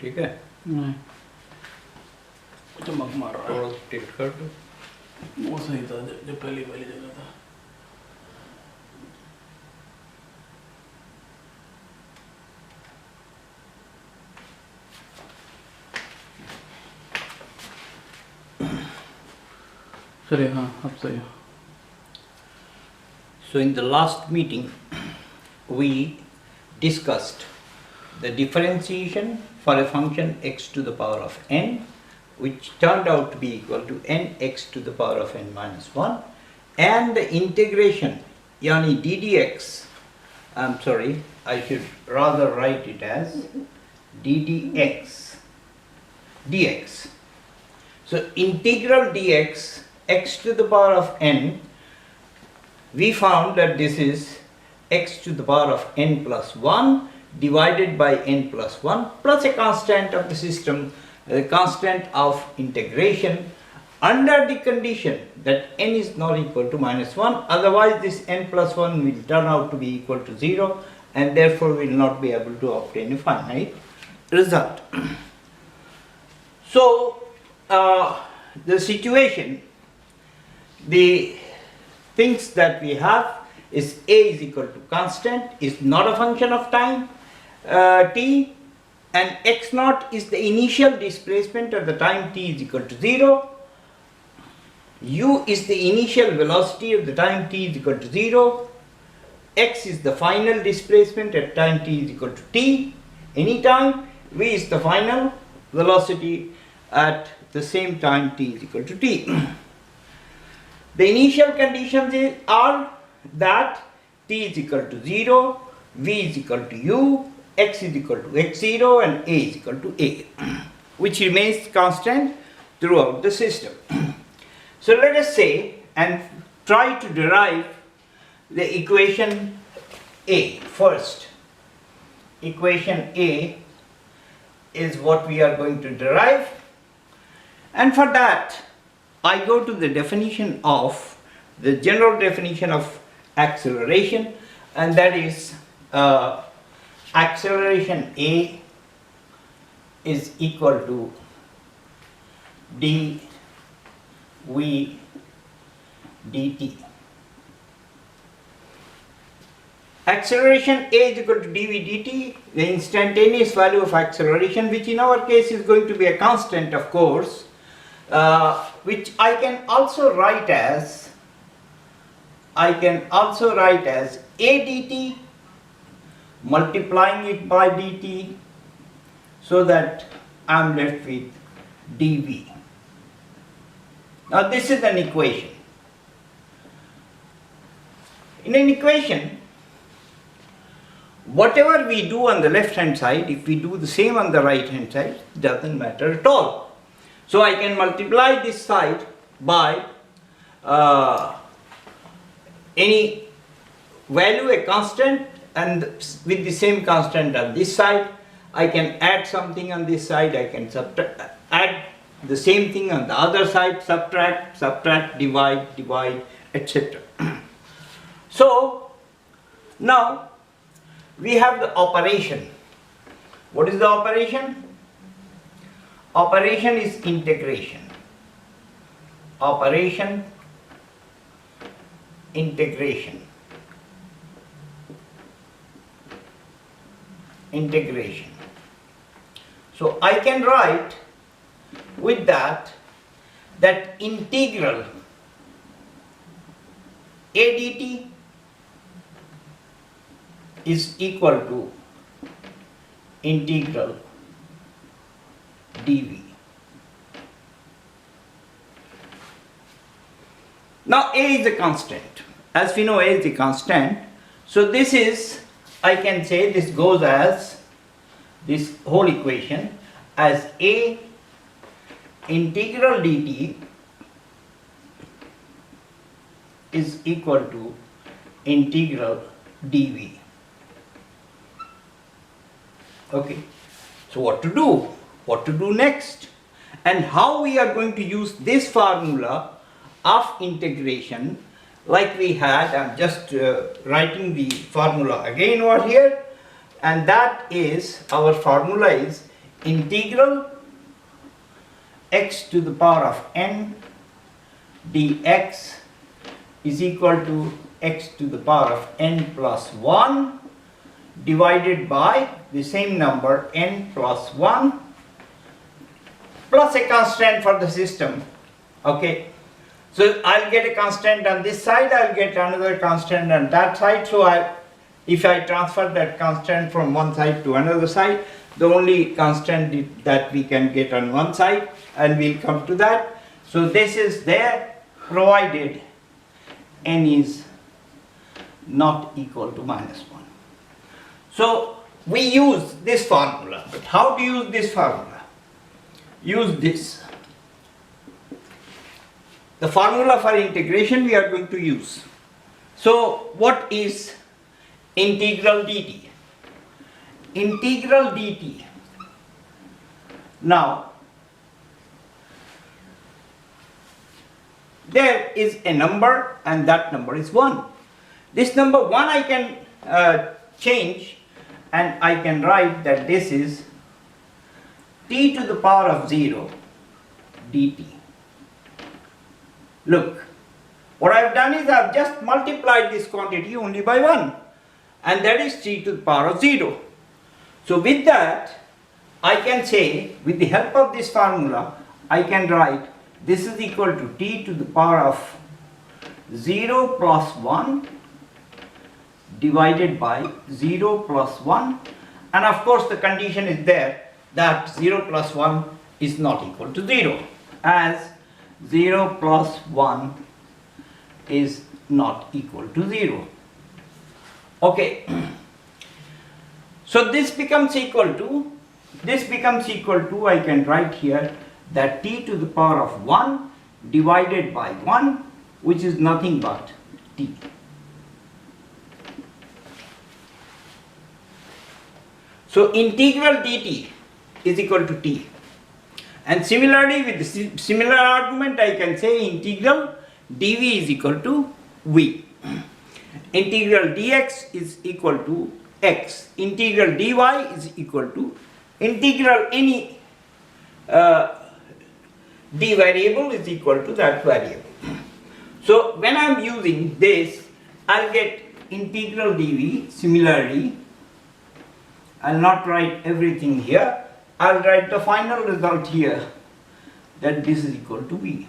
ठीक है? नहीं चमक मार रहा है। थोड़ा टिल्ट कर दो। वो सही था जो पहली वाली जगह था। चलिए हाँ अब सही है। So in the last meeting, we discussed the differentiation for a function x to the power of n, which turned out to be equal to nx to the power of n minus 1, and the integration, yani ddx, I'm sorry, I should rather write it as ddx, dx. So integral dx, x to the power of n, we found that this is x to the power of n plus 1 divided by n plus 1 plus a constant of the system, the constant of integration, under the condition that n is not equal to minus 1, otherwise this n plus 1 will turn out to be equal to 0 and therefore we will not be able to obtain a finite result. So the situation, the things that we have is a is equal to constant, is not a function of time t, and x naught is the initial displacement at the time t is equal to 0, u is the initial velocity at the time t is equal to 0, x is the final displacement at time t is equal to t, anytime, v is the final velocity at the same time t is equal to t. The initial conditions are that t is equal to 0, v is equal to u, x is equal to x0 and a is equal to a, which remains constant throughout the system. So let us say and try to derive the equation A first. Equation A is what we are going to derive, and for that I go to the definition of the general definition of acceleration, and that is acceleration A is equal to dv dt. Acceleration A is equal to dv dt, the instantaneous value of acceleration, which in our case is going to be a constant, of course, which I can also write as a dt multiplying it by dt, so that I am left with dv. Now this is an equation. In an equation, whatever we do on the left hand side, if we do the same on the right hand side, it doesn't matter at all. So I can multiply this side by any value, a constant, and with the same constant on this side, I can add something on this side, I can add the same thing on the other side, subtract, divide, etc. So now we have the operation. What is the operation? Operation is integration. Operation, integration. Integration. So I can write with that integral a dt is equal to integral dv. Now a is a constant. As we know, a is a constant. So this is, I can say this goes as, this whole equation as a integral dt is equal to integral dv. Okay, so what to do? What to do next? And how we are going to use this formula of integration like we had. I'm just writing the formula again over here, and that is, our formula is integral x to the power of n dx is equal to x to the power of n plus 1 divided by the same number n plus 1 plus a constant for the system. Okay, so I'll get a constant on this side, I'll get another constant on that side. So if I transfer that constant from one side to another side, the only constant that we can get on one side, and we'll come to that. So this is there, provided n is not equal to minus 1. So we use this formula. But how to use this formula? Use this. The formula for integration we are going to use. So what is integral dt? Integral dt. Now, there is a number and that number is 1. This number 1 I can change, and I can write that this is t to the power of 0 dt. Look, what I have done is I have just multiplied this quantity only by 1, and that is t to the power of 0. So with that, I can say, with the help of this formula, I can write this is equal to t to the power of 0 plus 1 divided by 0 plus 1, and of course the condition is there that 0 plus 1 is not equal to 0, as 0 plus 1 is not equal to 0. Okay, so this becomes equal to, I can write here that t to the power of 1 divided by 1, which is nothing but t. So integral dt is equal to t. And similarly, with the similar argument, I can say integral dv is equal to v. Integral dx is equal to x. Integral dy is equal to integral any d variable is equal to that variable. So when I am using this, I'll get integral dv. Similarly, I'll not write everything here. I'll write the final result here, that this is equal to v,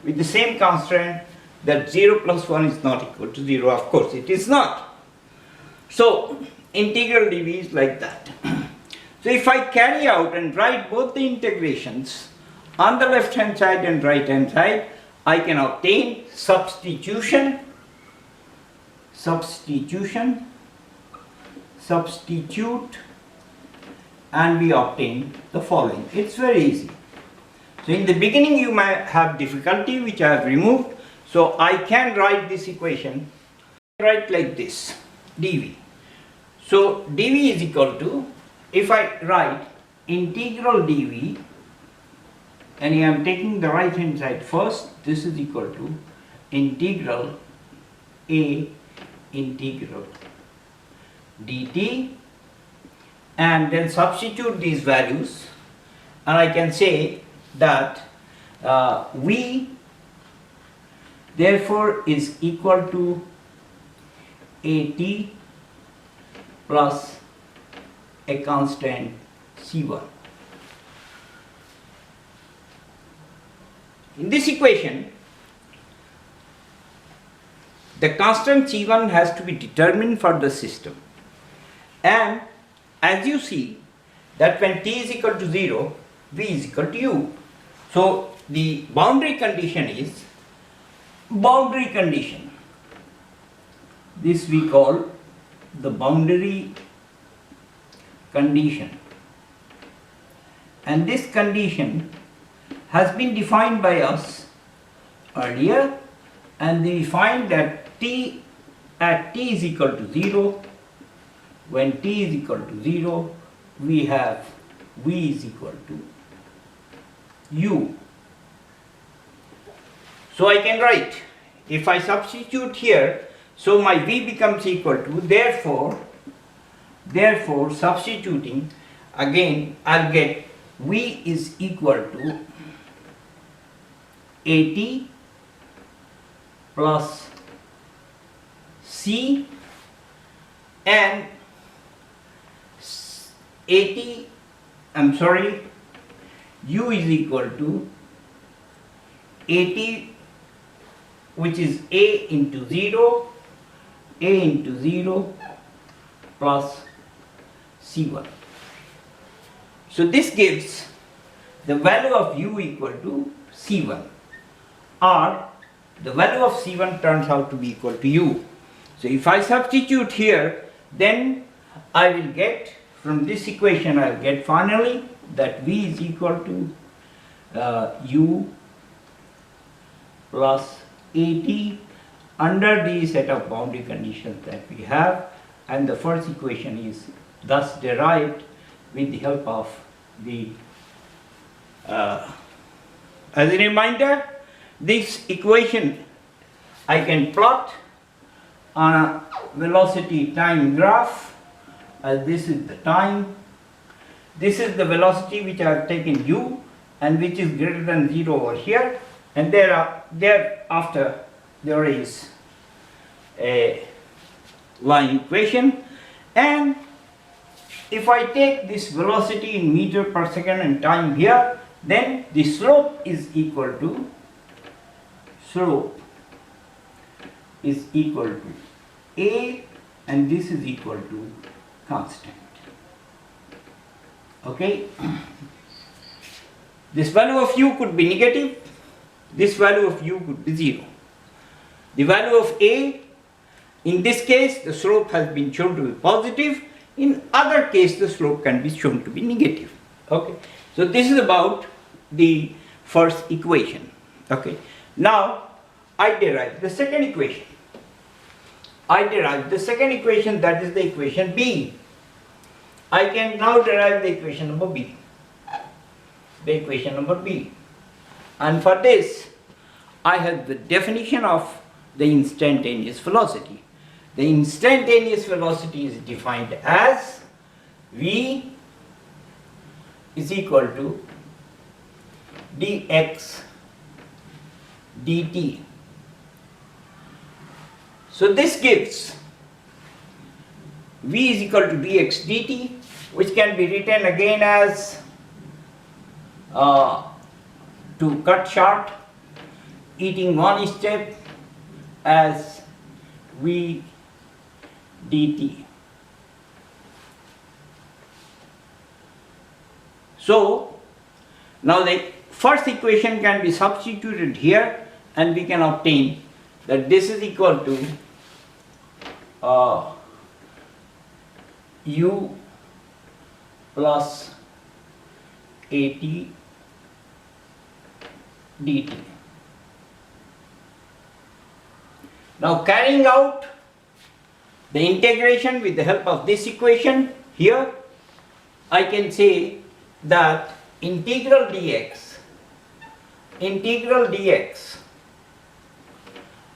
with the same constant that 0 plus 1 is not equal to 0. Of course it is not. So integral dv is like that. So if I carry out and write both the integrations on the left hand side and right hand side, I can obtain substitute, and we obtain the following. It's very easy. So in the beginning you may have difficulty, which I have removed. So I can write this equation, write like this, dv. So dv is equal to, if I write integral dv, and I am taking the right hand side first, this is equal to integral a integral dt, and then substitute these values, and I can say that v therefore is equal to at plus a constant c1. In this equation, the constant c1 has to be determined for the system, and as you see that when t is equal to 0, v is equal to u. So the boundary condition is this we call the boundary condition, and this condition has been defined by us earlier, and we find that at t is equal to 0, when t is equal to 0, we have v is equal to u. So I can write, if I substitute here, so my v becomes equal to, therefore substituting, again I'll get V is equal to AT plus C, and U is equal to AT, which is A into 0 plus C1. So this gives the value of U equal to C1, or the value of C1 turns out to be equal to U. So if I substitute here, then I will get, from this equation I will get finally that V is equal to U plus AT under the set of boundary conditions that we have, and the first equation is thus derived with the help of the as a reminder, this equation I can plot on a velocity time graph, as this is the time, this is the velocity which I have taken U and which is greater than 0 over here, and thereafter there is a line equation, and if I take this velocity in meter per second and time here, then the slope is equal to A, and this is equal to constant. Okay, this value of U could be negative, this value of U could be 0. The value of A, in this case the slope has been shown to be positive, in other case the slope can be shown to be negative. Okay, so this is about the first equation. Okay, now I derive the second equation. That is the equation B. I can now derive the equation number B. And for this, I have the definition of the instantaneous velocity. The instantaneous velocity is defined as V is equal to dx dt. So this gives V is equal to dx dt, which can be written again as, to cut short eating one step, as V dt. So now the first equation can be substituted here, and we can obtain that this is equal to U plus AT dt. Now carrying out the integration with the help of this equation here, I can say that integral dx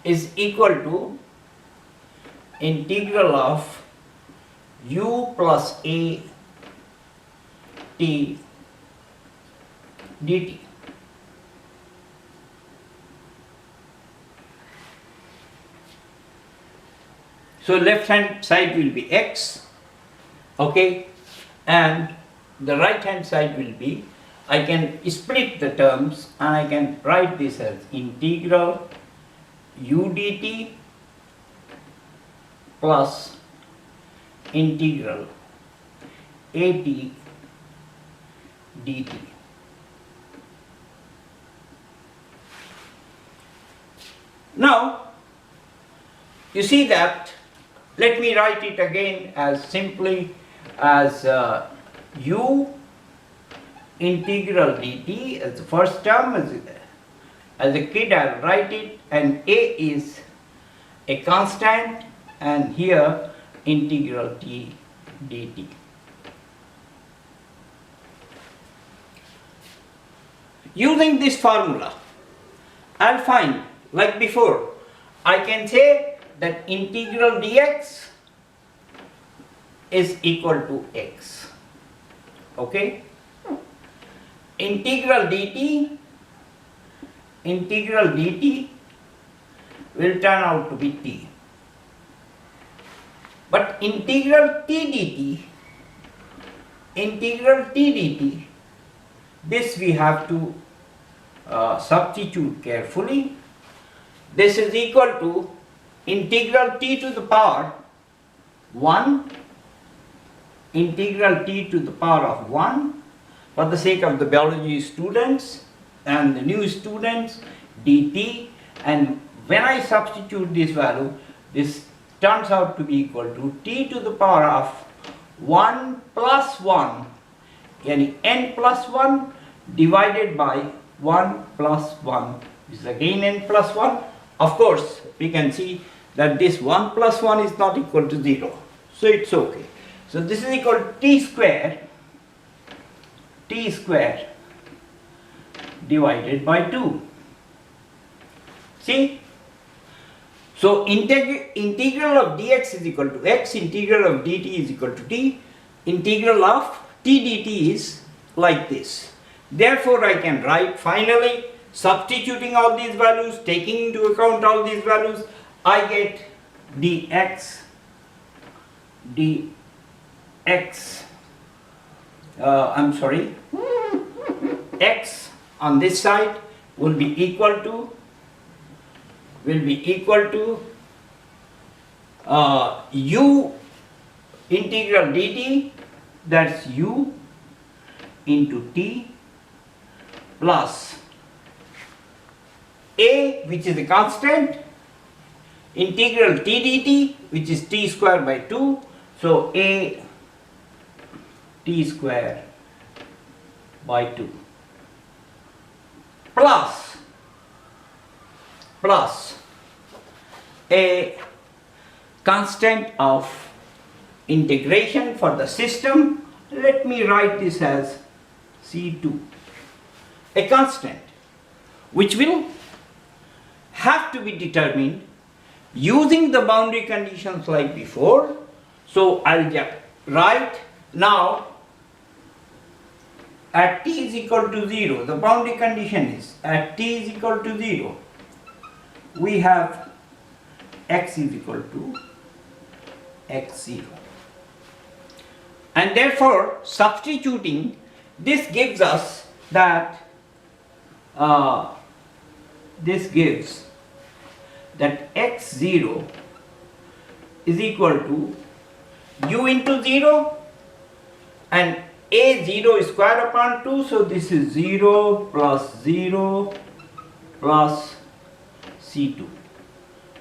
is equal to integral of U plus A t dt. So left hand side will be x, okay, and the right hand side will be, I can split the terms and I can write this as integral U dt plus integral AT dt. Now you see that, let me write it again as simply as U integral dt as the first term. As a kid I will write it, and A is a constant, and here integral t dt. Using this formula, I'll find, like before, I can say that integral dx is equal to x. Okay, integral dt will turn out to be t. But integral t dt, this we have to substitute carefully. This is equal to integral t to the power 1, integral t to the power of 1, for the sake of the biology students and the new students, dt, and when I substitute this value, this turns out to be equal to t to the power of 1 plus 1, yani n plus 1 divided by 1 plus 1, this is again n plus 1. Of course, we can see that this 1 plus 1 is not equal to 0, so it's okay. So this is equal to t square divided by 2. See? So integral of dx is equal to x, integral of dt is equal to t, integral of t dt is like this. Therefore, I can write finally, substituting all these values, taking into account all these values, I get x on this side will be equal to u integral dt, that's u into t, plus a, which is the constant, integral t dt, which is t square by 2, so a t square by 2, plus a constant of integration for the system. Let me write this as C2, a constant which will have to be determined using the boundary conditions like before. So I'll just write now at t is equal to 0, the boundary condition is at t is equal to 0, we have x is equal to x0, and therefore substituting this gives us that x0 is equal to u into 0 and a0 is square upon 2, so this is 0 plus C2,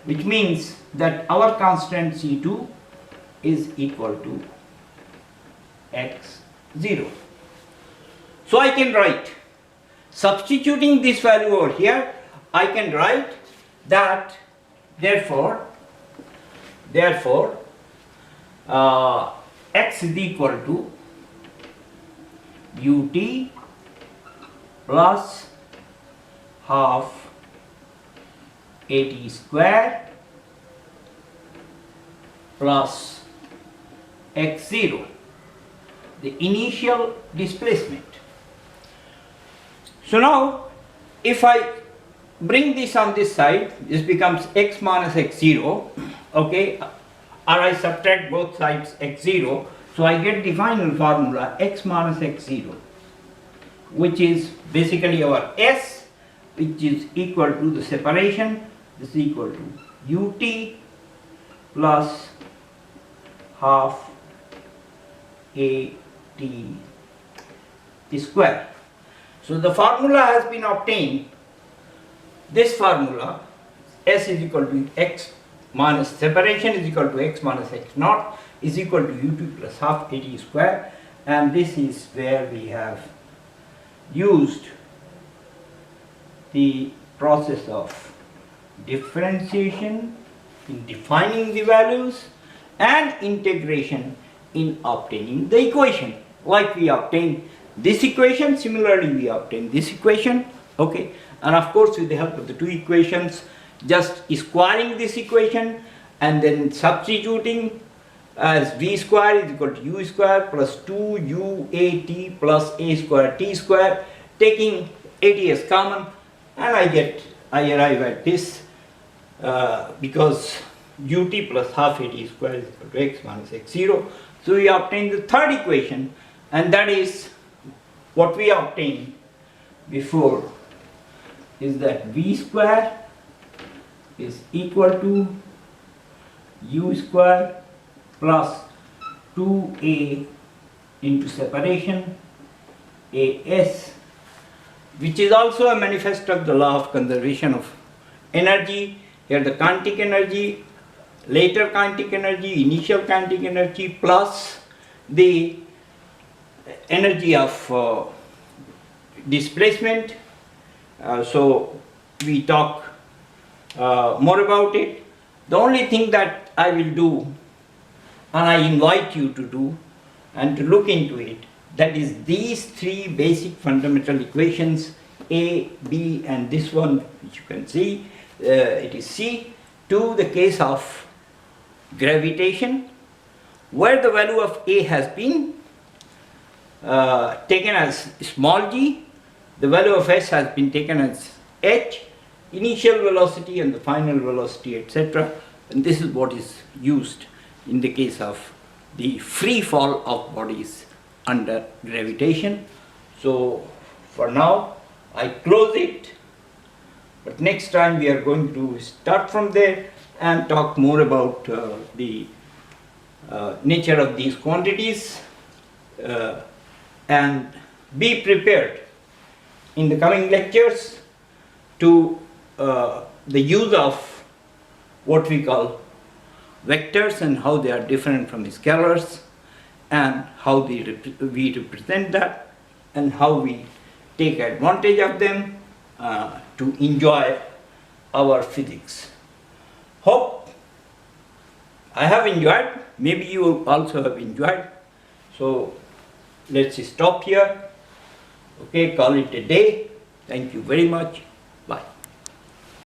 which means that our constant C2 is equal to x0. So I can write, substituting this value over here, I can write that therefore x is equal to ut plus half at square plus x0, the initial displacement. So now if I bring this on this side, this becomes x minus x0, okay, or I subtract both sides x0, so I get the final formula x minus x0, which is basically our s, which is equal to the separation, this is equal to ut plus half at square. So the formula has been obtained. This formula, s is equal to x minus separation is equal to x minus x naught is equal to ut plus half at square, and this is where we have used the process of differentiation in defining the values and integration in obtaining the equation. Like we obtained this equation, similarly we obtained this equation, okay, and of course with the help of the two equations, just squaring this equation and then substituting as v square is equal to u square plus 2uat plus a square t square, taking at as common, and I arrive at this because ut plus half at square is equal to x minus x0. So we obtain the third equation, and that is what we obtained before, is that v square is equal to u square plus 2a into separation as, which is also a manifest of the law of conservation of energy. Here the kinetic energy, later kinetic energy, initial kinetic energy, plus the energy of displacement. So we talk more about it. The only thing that I will do, and I invite you to do and to look into it, that is these three basic fundamental equations, A, B, and this one which you can see, it is C, to the case of gravitation, where the value of A has been taken as small g, the value of S has been taken as h, initial velocity and the final velocity, etc. And this is what is used in the case of the free fall of bodies under gravitation. So for now I close it, but next time we are going to start from there and talk more about the nature of these quantities, and be prepared in the coming lectures to the use of what we call vectors and how they are different from the scalars, and how we represent that, and how we take advantage of them to enjoy our physics. Hope I have enjoyed, maybe you also have enjoyed. So let's stop here. Okay, call it a day. Thank you very much.